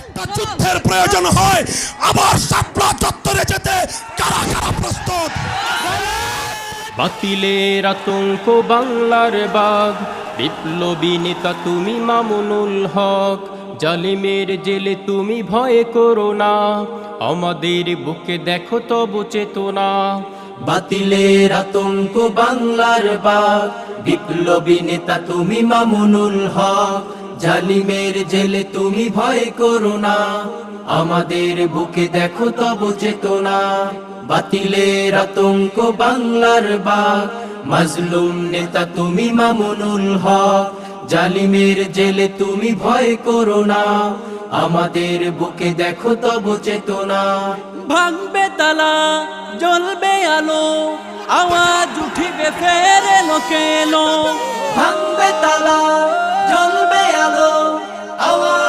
একটা যুদ্ধের প্রয়োজন হয়, আবার শাপলা চত্বরে যেতে কারা কারা প্রস্তুত? বাতিলের আতঙ্ক বাংলার বাঘ, বিপ্লবী নেতা তুমি মামুনুল হক। জালিমের জেলে তুমি ভয় করো না, আমাদের বুকে দেখো তবু চেতনা। বাতিলের আতঙ্ক বাংলার বাঘ, বিপ্লবী নেতা তুমি মামুনুল হক। জালিমের জেলে তুমি ভয় করো না, আমাদের বুকে দেখো তব চেতনা। বাতিলের আতঙ্ক বাংলার বাঘ, মাজলুম নেতা তুমি মামুনুল হক। জালিমের জেলে তুমি ভয় করো না, আমাদের বুকে দেখো তব চেতনা। ভাঙবে তালা, জ্বলবে আলো, আওয়াজ উঠিবে ফের এলো কেন। ভাঙবে তালা, জ্বলবে আলো, আওয়াজ